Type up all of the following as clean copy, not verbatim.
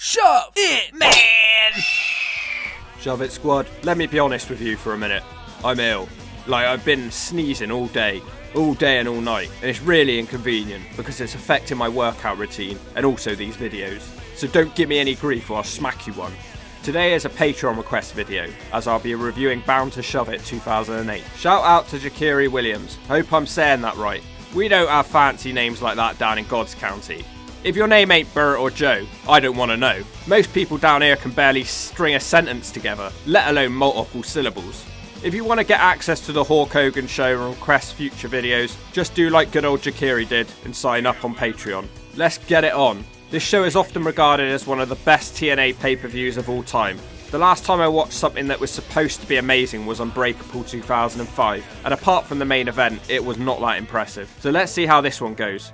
Shove it, man! Shove it, squad. Let me be honest with you for a minute. I'm ill. I've been sneezing all day and all night, and it's really inconvenient because it's affecting my workout routine and also these videos. So don't give me any grief or I'll smack you one. Today is a Patreon request video, as I'll be reviewing Bound to Shove It 2008. Shout out to Jakiri Williams. Hope I'm saying that right. We don't have fancy names like that down in God's County. If your name ain't Bert or Joe, I don't want to know. Most people down here can barely string a sentence together, let alone multiple syllables. If you want to get access to the Hulk Hogan show and request future videos, just do like good old Jakiri did and sign up on Patreon. Let's get it on. This show is often regarded as one of the best TNA pay-per-views of all time. The last time I watched something that was supposed to be amazing was Unbreakable 2005, and apart from the main event, it was not that impressive. So let's see how this one goes.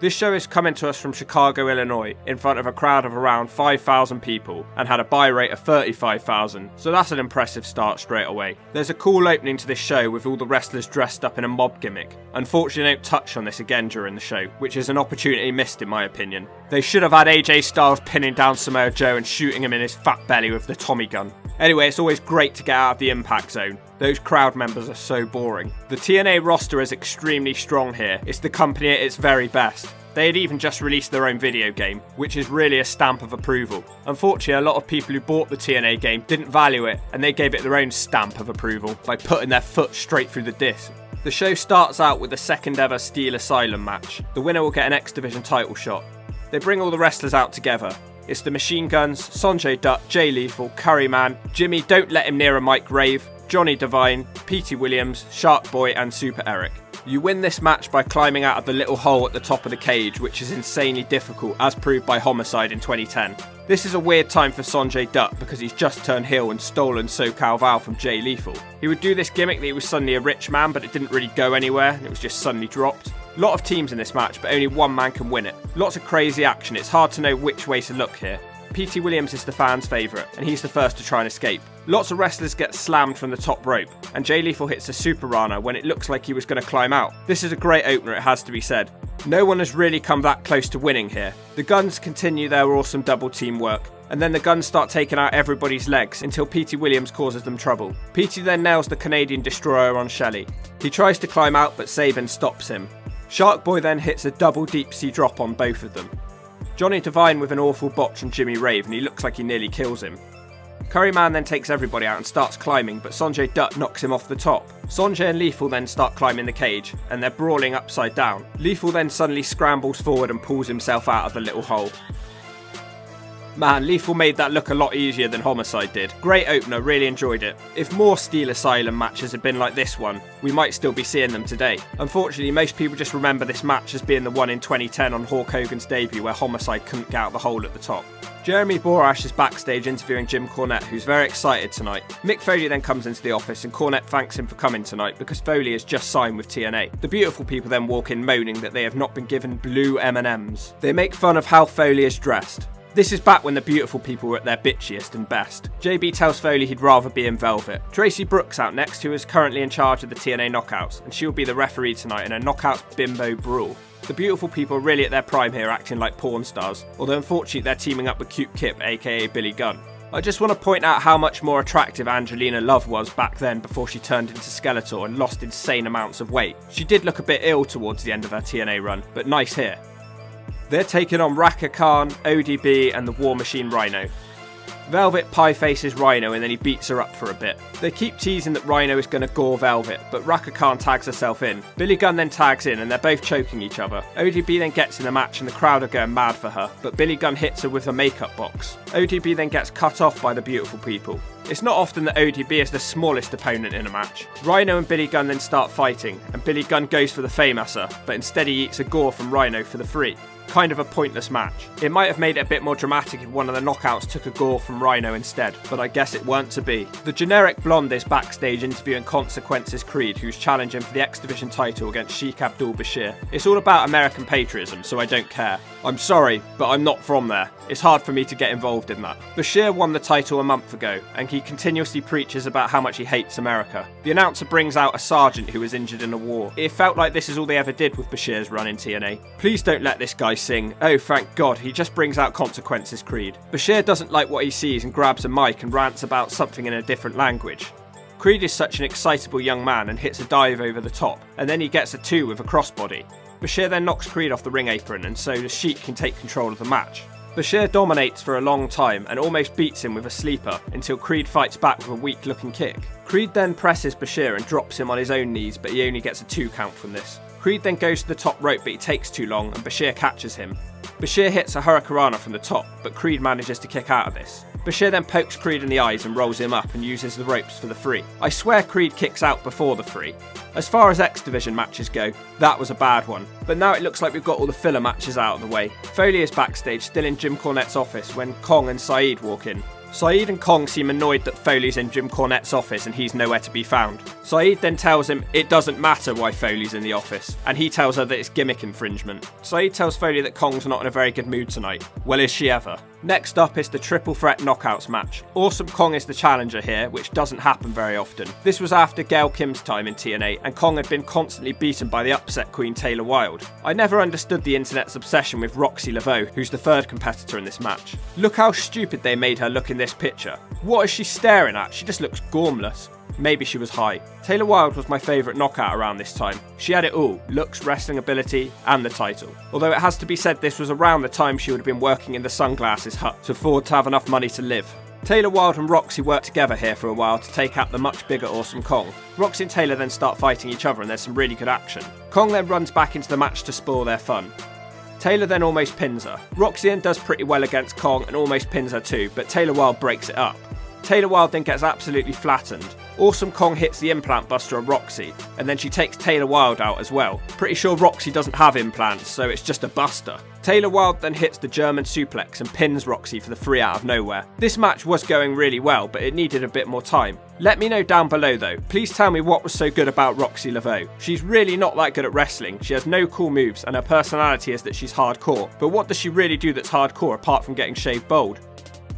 This show is coming to us from Chicago, Illinois, in front of a crowd of around 5,000 people, and had a buy rate of 35,000, so that's an impressive start straight away. There's a cool opening to this show with all the wrestlers dressed up in a mob gimmick. Unfortunately, they don't touch on this again during the show, which is an opportunity missed in my opinion. They should have had AJ Styles pinning down Samoa Joe and shooting him in his fat belly with the Tommy gun. Anyway, it's always great to get out of the impact zone. Those crowd members are so boring. The TNA roster is extremely strong here. It's the company at its very best. They had even just released their own video game, which is really a stamp of approval. Unfortunately, a lot of people who bought the TNA game didn't value it, and they gave it their own stamp of approval by putting their foot straight through the disc. The show starts out with the second ever Steel Asylum match. The winner will get an X Division title shot. They bring all the wrestlers out together. It's the Machine Guns, Sonjay Dutt, Jay Lethal, Curryman, Jimmy Don't Let Him Near a Mike Rave, Johnny Devine, Petey Williams, Shark Boy and Super Eric. You win this match by climbing out of the little hole at the top of the cage, which is insanely difficult as proved by Homicide in 2010. This is a weird time for Sonjay Dutt because he's just turned heel and stolen SoCal Val from Jay Lethal. He would do this gimmick that he was suddenly a rich man, but it didn't really go anywhere and it was just suddenly dropped. A lot of teams in this match, but only one man can win it. Lots of crazy action, it's hard to know which way to look here. Petey Williams is the fans' favourite, and he's the first to try and escape. Lots of wrestlers get slammed from the top rope, and Jay Lethal hits a Super Rana when it looks like he was going to climb out. This is a great opener, it has to be said. No one has really come that close to winning here. The Guns continue their awesome double team work, and then the Guns start taking out everybody's legs until Petey Williams causes them trouble. Petey then nails the Canadian Destroyer on Shelley. He tries to climb out, but Sabin stops him. Shark Boy then hits a double deep sea drop on both of them. Johnny Devine with an awful botch on Jimmy Rave, and he looks like he nearly kills him. Curryman then takes everybody out and starts climbing, but Sonjay Dutt knocks him off the top. Sonjay and Lethal then start climbing the cage, and they're brawling upside down. Lethal then suddenly scrambles forward and pulls himself out of the little hole. Man, Lethal made that look a lot easier than Homicide did. Great opener, really enjoyed it. If more Steel Asylum matches had been like this one, we might still be seeing them today. Unfortunately, most people just remember this match as being the one in 2010 on Hulk Hogan's debut where Homicide couldn't get out the hole at the top. Jeremy Borash is backstage interviewing Jim Cornette, who's very excited tonight. Mick Foley then comes into the office and Cornette thanks him for coming tonight because Foley has just signed with TNA. The beautiful people then walk in moaning that they have not been given blue M&Ms. They make fun of how Foley is dressed. This is back when the beautiful people were at their bitchiest and best. JB tells Foley he'd rather be in velvet. Tracy Brooks out next, who is currently in charge of the TNA Knockouts, and she'll be the referee tonight in a Knockouts Bimbo Brawl. The beautiful people are really at their prime here, acting like porn stars, although unfortunately they're teaming up with Cute Kip, aka Billy Gunn. I just want to point out how much more attractive Angelina Love was back then before she turned into Skeletor and lost insane amounts of weight. She did look a bit ill towards the end of her TNA run, but nice here. They're taking on Raka Khan, ODB and the War Machine Rhino. Velvet pie faces Rhino and then he beats her up for a bit. They keep teasing that Rhino is going to gore Velvet, but Raka Khan tags herself in. Billy Gunn then tags in and they're both choking each other. ODB then gets in the match and the crowd are going mad for her, but Billy Gunn hits her with a makeup box. ODB then gets cut off by the beautiful people. It's not often that ODB is the smallest opponent in a match. Rhino and Billy Gunn then start fighting, and Billy Gunn goes for the Famouser, but instead he eats a gore from Rhino for the free. Kind of a pointless match. It might have made it a bit more dramatic if one of the knockouts took a gore from Rhino instead, but I guess it weren't to be. The generic blonde is backstage interviewing Consequences Creed, who's challenging for the X Division title against Sheik Abdul Bashir. It's all about American patriotism, so I don't care. I'm sorry, but I'm not from there. It's hard for me to get involved in that. Bashir won the title a month ago, and he continuously preaches about how much he hates America. The announcer brings out a sergeant who was injured in a war. It felt like this is all they ever did with Bashir's run in TNA. Please don't let this guy sing. Oh, thank God, he just brings out consequences, Creed. Bashir doesn't like what he sees and grabs a mic and rants about something in a different language. Creed is such an excitable young man and hits a dive over the top, and then he gets a 2 with a crossbody. Bashir then knocks Creed off the ring apron, and so the Sheik can take control of the match. Bashir dominates for a long time and almost beats him with a sleeper until Creed fights back with a weak looking kick. Creed then presses Bashir and drops him on his own knees, but he only gets a 2 count from this. Creed then goes to the top rope, but he takes too long and Bashir catches him. Bashir hits a hurricanrana from the top, but Creed manages to kick out of this. Bashir then pokes Creed in the eyes and rolls him up and uses the ropes for the 3. I swear Creed kicks out before the 3. As far as X Division matches go, that was a bad one. But now it looks like we've got all the filler matches out of the way. Foley is backstage, still in Jim Cornette's office, when Kong and Saeed walk in. Saeed and Kong seem annoyed that Foley's in Jim Cornette's office and he's nowhere to be found. Saeed then tells him it doesn't matter why Foley's in the office, and he tells her that it's gimmick infringement. Saeed tells Foley that Kong's not in a very good mood tonight. Well, is she ever? Next up is the Triple Threat Knockouts match. Awesome Kong is the challenger here, which doesn't happen very often. This was after Gail Kim's time in TNA, and Kong had been constantly beaten by the upset queen Taylor Wilde. I never understood the internet's obsession with Roxy Laveau, who's the 3rd competitor in this match. Look how stupid they made her look in this picture. What is she staring at? She just looks gormless. Maybe she was high. Taylor Wilde was my favourite knockout around this time. She had it all, looks, wrestling ability, and the title. Although it has to be said this was around the time she would have been working in the Sunglasses Hut to afford to have enough money to live. Taylor Wilde and Roxy worked together here for a while to take out the much bigger Awesome Kong. Roxy and Taylor then start fighting each other and there's some really good action. Kong then runs back into the match to spoil their fun. Taylor then almost pins her. Roxy then does pretty well against Kong and almost pins her too, but Taylor Wilde breaks it up. Taylor Wilde then gets absolutely flattened. Awesome Kong hits the implant buster on Roxy, and then she takes Taylor Wilde out as well. Pretty sure Roxy doesn't have implants, so it's just a buster. Taylor Wilde then hits the German suplex and pins Roxy for the 3 out of nowhere. This match was going really well, but it needed a bit more time. Let me know down below though. Please tell me what was so good about Roxy Laveau. She's really not that good at wrestling, she has no cool moves, and her personality is that she's hardcore. But what does she really do that's hardcore apart from getting shaved bald?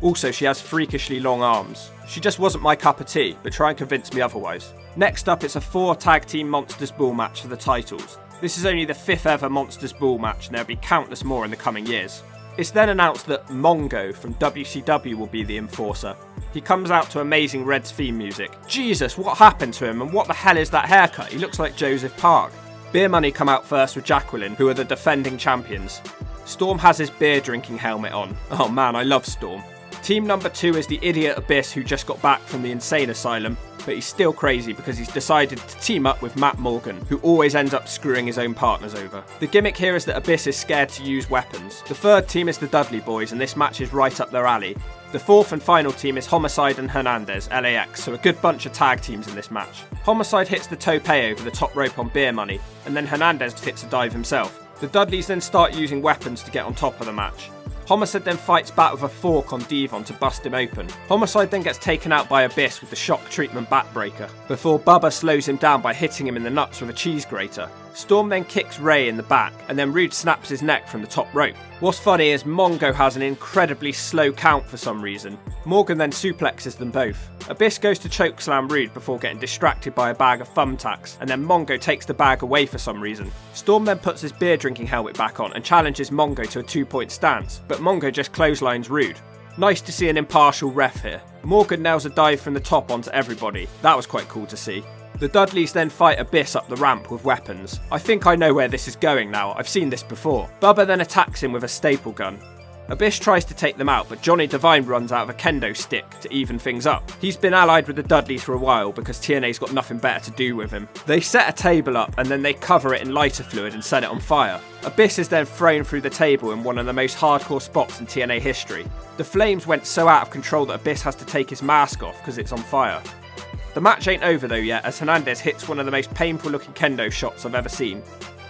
Also, she has freakishly long arms. She just wasn't my cup of tea, but try and convince me otherwise. Next up, it's a 4 tag team Monsters Ball match for the titles. This is only the 5th ever Monsters Ball match, and there'll be countless more in the coming years. It's then announced that Mongo from WCW will be the enforcer. He comes out to Amazing Red's theme music. Jesus, what happened to him, and what the hell is that haircut? He looks like Joseph Park. Beer Money come out first with Jacqueline, who are the defending champions. Storm has his beer drinking helmet on. Oh man, I love Storm. Team number 2 is the idiot Abyss, who just got back from the insane asylum, but he's still crazy because he's decided to team up with Matt Morgan, who always ends up screwing his own partners over. The gimmick here is that Abyss is scared to use weapons. The 3rd team is the Dudley Boys, and this match is right up their alley. The 4th and final team is Homicide and Hernandez, LAX, so a good bunch of tag teams in this match. Homicide hits the tope over the top rope on Beer Money, and then Hernandez hits a dive himself. The Dudleys then start using weapons to get on top of the match. Homicide then fights back with a fork on Devon to bust him open. Homicide then gets taken out by Abyss with the shock treatment backbreaker, before Bubba slows him down by hitting him in the nuts with a cheese grater. Storm then kicks Ray in the back, and then Rude snaps his neck from the top rope. What's funny is Mongo has an incredibly slow count for some reason. Morgan then suplexes them both. Abyss goes to chokeslam Rude before getting distracted by a bag of thumbtacks, and then Mongo takes the bag away for some reason. Storm then puts his beer drinking helmet back on and challenges Mongo to a 2-point stance, but Mongo just clotheslines Rude. Nice to see an impartial ref here. Morgan nails a dive from the top onto everybody. That was quite cool to see. The Dudleys then fight Abyss up the ramp with weapons. I think I know where this is going now, I've seen this before. Bubba then attacks him with a staple gun. Abyss tries to take them out, but Johnny Devine runs out of a kendo stick to even things up. He's been allied with the Dudleys for a while because TNA's got nothing better to do with him. They set a table up and then they cover it in lighter fluid and set it on fire. Abyss is then thrown through the table in one of the most hardcore spots in TNA history. The flames went so out of control that Abyss has to take his mask off because it's on fire. The match ain't over though yet, as Hernandez hits one of the most painful looking kendo shots I've ever seen.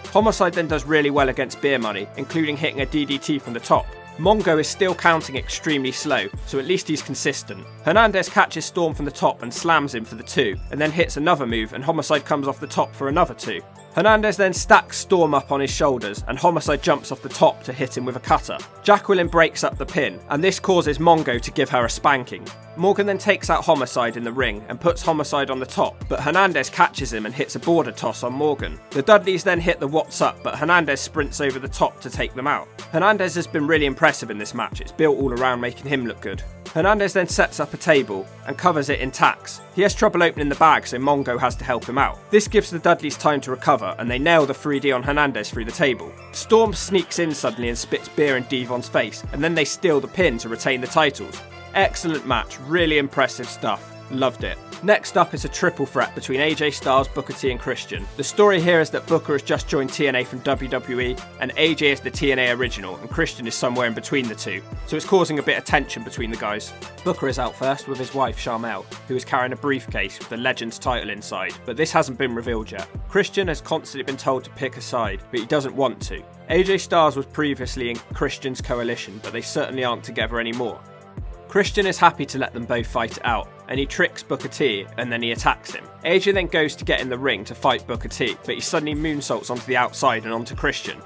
Homicide then does really well against Beer Money, including hitting a DDT from the top. Mongo is still counting extremely slow, so at least he's consistent. Hernandez catches Storm from the top and slams him for the 2, and then hits another move and Homicide comes off the top for another 2. Hernandez then stacks Storm up on his shoulders and Homicide jumps off the top to hit him with a cutter. Jacqueline breaks up the pin and this causes Mongo to give her a spanking. Morgan then takes out Homicide in the ring and puts Homicide on the top, but Hernandez catches him and hits a border toss on Morgan. The Dudleys then hit the What's Up, but Hernandez sprints over the top to take them out. Hernandez has been really impressive in this match, it's built all around making him look good. Hernandez then sets up a table and covers it in tacks. He has trouble opening the bag, so Mongo has to help him out. This gives the Dudleys time to recover and they nail the 3D on Hernandez through the table. Storm sneaks in suddenly and spits beer in Devon's face, and then they steal the pin to retain the titles. Excellent match, really impressive stuff. Loved it. Next up is a triple threat between AJ Styles, Booker T and Christian. The story here is that Booker has just joined TNA from WWE and AJ is the TNA original and Christian is somewhere in between the two, so it's causing a bit of tension between the guys. Booker is out first with his wife Sharmell, who is carrying a briefcase with the Legends title inside, but this hasn't been revealed yet. Christian has constantly been told to pick a side, but he doesn't want to. AJ Styles was previously in Christian's coalition, but they certainly aren't together anymore. Christian is happy to let them both fight it out, and he tricks Booker T and then he attacks him. AJ then goes to get in the ring to fight Booker T, but he suddenly moonsaults onto the outside and onto Christian.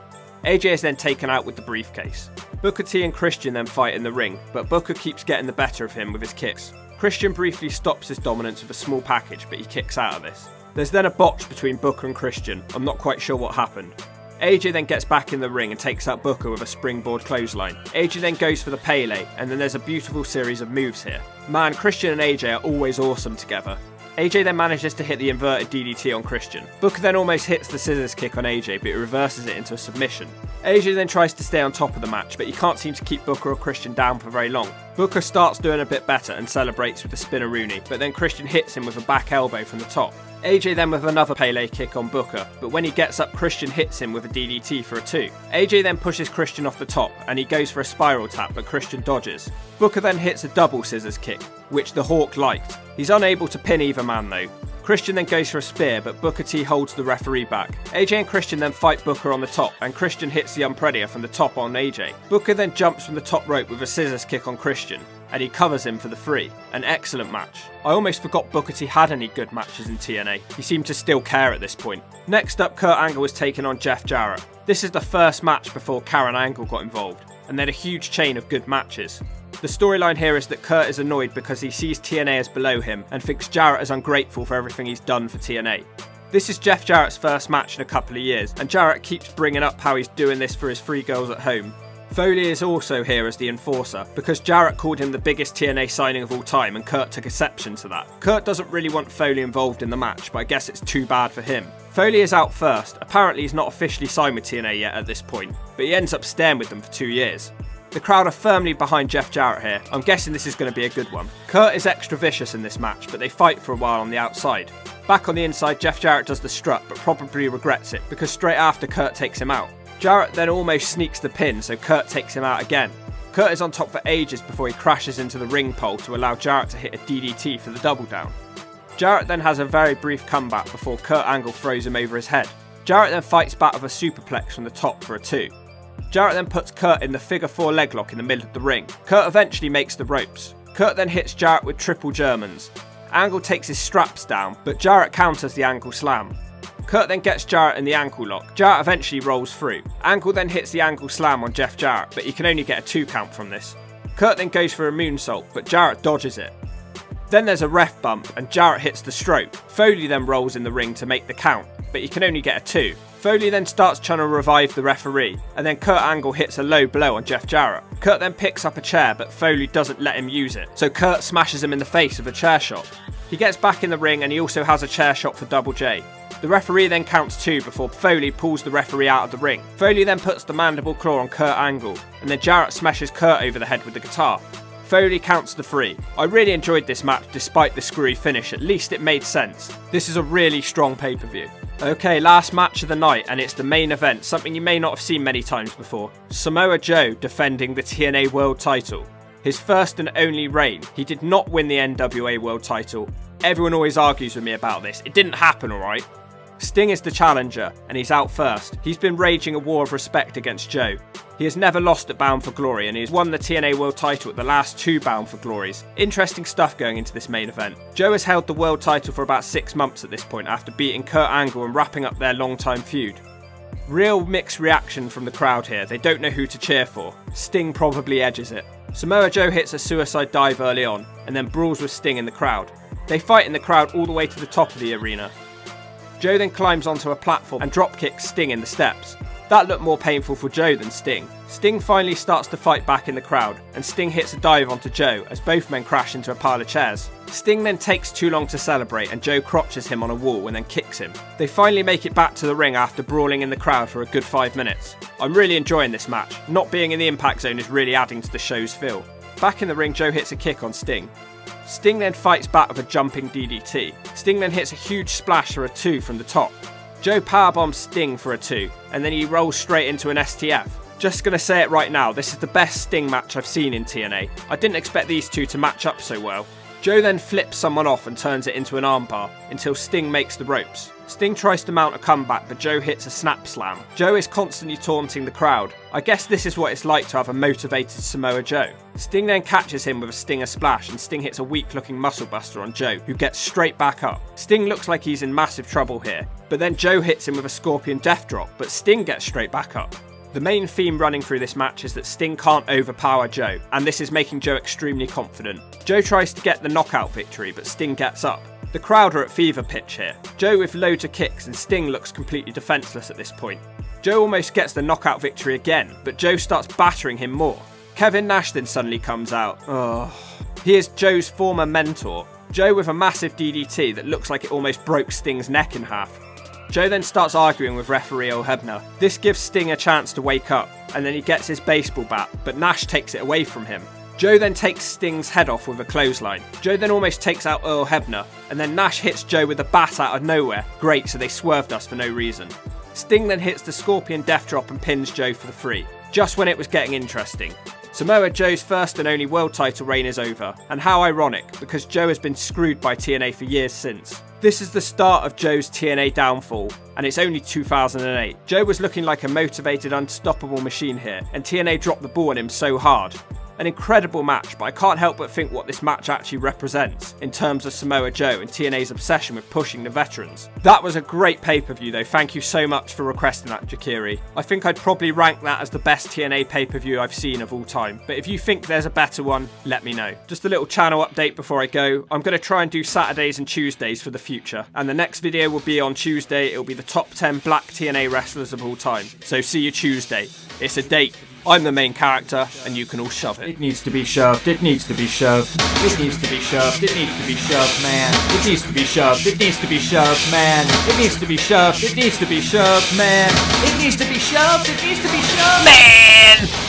AJ is then taken out with the briefcase. Booker T and Christian then fight in the ring, but Booker keeps getting the better of him with his kicks. Christian briefly stops his dominance with a small package, but he kicks out of this. There's then a botch between Booker and Christian, I'm not quite sure what happened. AJ then gets back in the ring and takes out Booker with a springboard clothesline. AJ then goes for the Pele, and then there's a beautiful series of moves here. Man, Christian and AJ are always awesome together. AJ then manages to hit the inverted DDT on Christian. Booker then almost hits the scissors kick on AJ, but he reverses it into a submission. AJ then tries to stay on top of the match, but he can't seem to keep Booker or Christian down for very long. Booker starts doing a bit better and celebrates with the spinneroonie, but then Christian hits him with a back elbow from the top. AJ then with another Pele kick on Booker, but when he gets up, Christian hits him with a DDT for a 2. AJ then pushes Christian off the top, and he goes for a spiral tap, but Christian dodges. Booker then hits a double scissors kick, which the Hawk liked. He's unable to pin either man though. Christian then goes for a spear, but Booker T holds the referee back. AJ and Christian then fight Booker on the top, and Christian hits the Umpredia from the top on AJ. Booker then jumps from the top rope with a scissors kick on Christian, and he covers him for the 3. An excellent match. I almost forgot Booker T had any good matches in TNA. He seemed to still care at this point. Next up, Kurt Angle was taking on Jeff Jarrett. This is the first match before Karen Angle got involved, and they had a huge chain of good matches. The storyline here is that Kurt is annoyed because he sees TNA as below him and thinks Jarrett is ungrateful for everything he's done for TNA. This is Jeff Jarrett's first match in a couple of years, and Jarrett keeps bringing up how he's doing this for his 3 girls at home. Foley is also here as the enforcer, because Jarrett called him the biggest TNA signing of all time and Kurt took exception to that. Kurt doesn't really want Foley involved in the match, but I guess it's too bad for him. Foley is out first. Apparently he's not officially signed with TNA yet at this point, but he ends up staying with them for 2 years. The crowd are firmly behind Jeff Jarrett here. I'm guessing this is going to be a good one. Kurt is extra vicious in this match, but they fight for a while on the outside. Back on the inside, Jeff Jarrett does the strut, but probably regrets it, because straight after Kurt takes him out. Jarrett then almost sneaks the pin, so Kurt takes him out again. Kurt is on top for ages before he crashes into the ring pole to allow Jarrett to hit a DDT for the double down. Jarrett then has a very brief comeback before Kurt Angle throws him over his head. Jarrett then fights back with a superplex from the top for a 2. Jarrett then puts Kurt in the figure 4 leg lock in the middle of the ring. Kurt eventually makes the ropes. Kurt then hits Jarrett with triple Germans. Angle takes his straps down, but Jarrett counters the ankle slam. Kurt then gets Jarrett in the ankle lock. Jarrett eventually rolls through. Angle then hits the ankle slam on Jeff Jarrett, but he can only get a 2 count from this. Kurt then goes for a moonsault, but Jarrett dodges it. Then there's a ref bump, and Jarrett hits the stroke. Foley then rolls in the ring to make the count, but he can only get a 2. Foley then starts trying to revive the referee, and then Kurt Angle hits a low blow on Jeff Jarrett. Kurt then picks up a chair, but Foley doesn't let him use it, so Kurt smashes him in the face with a chair shot. He gets back in the ring and he also has a chair shot for Double J. The referee then counts 2 before Foley pulls the referee out of the ring. Foley then puts the mandible claw on Kurt Angle, and then Jarrett smashes Kurt over the head with the guitar. Foley counts the 3. I really enjoyed this match despite the screwy finish, at least it made sense. This is a really strong pay-per-view. Okay, last match of the night, and it's the main event, something you may not have seen many times before. Samoa Joe defending the TNA World title. His first and only reign. He did not win the NWA World title. Everyone always argues with me about this. It didn't happen, alright? Sting is the challenger, and he's out first. He's been waging a war of respect against Joe. He has never lost at Bound for Glory, and he has won the TNA World title at the last 2 Bound for Glories. Interesting stuff going into this main event. Joe has held the world title for about 6 months at this point after beating Kurt Angle and wrapping up their long-time feud. Real mixed reaction from the crowd here. They don't know who to cheer for. Sting probably edges it. Samoa Joe hits a suicide dive early on, and then brawls with Sting in the crowd. They fight in the crowd all the way to the top of the arena. Joe then climbs onto a platform and dropkicks Sting in the steps. That looked more painful for Joe than Sting. Sting finally starts to fight back in the crowd, and Sting hits a dive onto Joe as both men crash into a pile of chairs. Sting then takes too long to celebrate, and Joe crotches him on a wall and then kicks him. They finally make it back to the ring after brawling in the crowd for a good 5 minutes. I'm really enjoying this match. Not being in the impact zone is really adding to the show's feel. Back in the ring, Joe hits a kick on Sting. Sting then fights back with a jumping DDT. Sting then hits a huge splash for a 2 from the top. Joe powerbombs Sting for a 2, and then he rolls straight into an STF. Just gonna say it right now, this is the best Sting match I've seen in TNA. I didn't expect these two to match up so well. Joe then flips someone off and turns it into an armbar, until Sting makes the ropes. Sting tries to mount a comeback, but Joe hits a snap slam. Joe is constantly taunting the crowd. I guess this is what it's like to have a motivated Samoa Joe. Sting then catches him with a Stinger splash, and Sting hits a weak looking muscle buster on Joe, who gets straight back up. Sting looks like he's in massive trouble here, but then Joe hits him with a Scorpion Death Drop, but Sting gets straight back up. The main theme running through this match is that Sting can't overpower Joe, and this is making Joe extremely confident. Joe tries to get the knockout victory, but Sting gets up. The crowd are at fever pitch here. Joe with loads of kicks, and Sting looks completely defenseless at this point. Joe almost gets the knockout victory again, but Joe starts battering him more. Kevin Nash then suddenly comes out. He is Joe's former mentor. Joe with a massive DDT that looks like it almost broke Sting's neck in half. Joe then starts arguing with referee Earl Hebner. This gives Sting a chance to wake up, and then he gets his baseball bat, but Nash takes it away from him. Joe then takes Sting's head off with a clothesline. Joe then almost takes out Earl Hebner, and then Nash hits Joe with a bat out of nowhere. Great, so they swerved us for no reason. Sting then hits the Scorpion Death Drop and pins Joe for the 3, just when it was getting interesting. Samoa Joe's first and only world title reign is over, and how ironic, because Joe has been screwed by TNA for years since. This is the start of Joe's TNA downfall, and it's only 2008. Joe was looking like a motivated, unstoppable machine here, and TNA dropped the ball on him so hard. An incredible match, but I can't help but think what this match actually represents in terms of Samoa Joe and TNA's obsession with pushing the veterans. That was a great pay-per-view though, thank you so much for requesting that, Jakiri. I think I'd probably rank that as the best TNA pay-per-view I've seen of all time, but if you think there's a better one, let me know. Just a little channel update before I go. I'm going to try and do Saturdays and Tuesdays for the future, and the next video will be on Tuesday. It'll be the top 10 black TNA wrestlers of all time, so see you Tuesday. It's a date. I'm the main character, and you can all shove it. It needs to be shoved, it needs to be shoved. It needs to be shoved, it needs to be shoved, man. It needs to be shoved, it needs to be shoved, man. It needs to be shoved, it needs to be shoved, man. It needs to be shoved, it needs to be shoved, Man!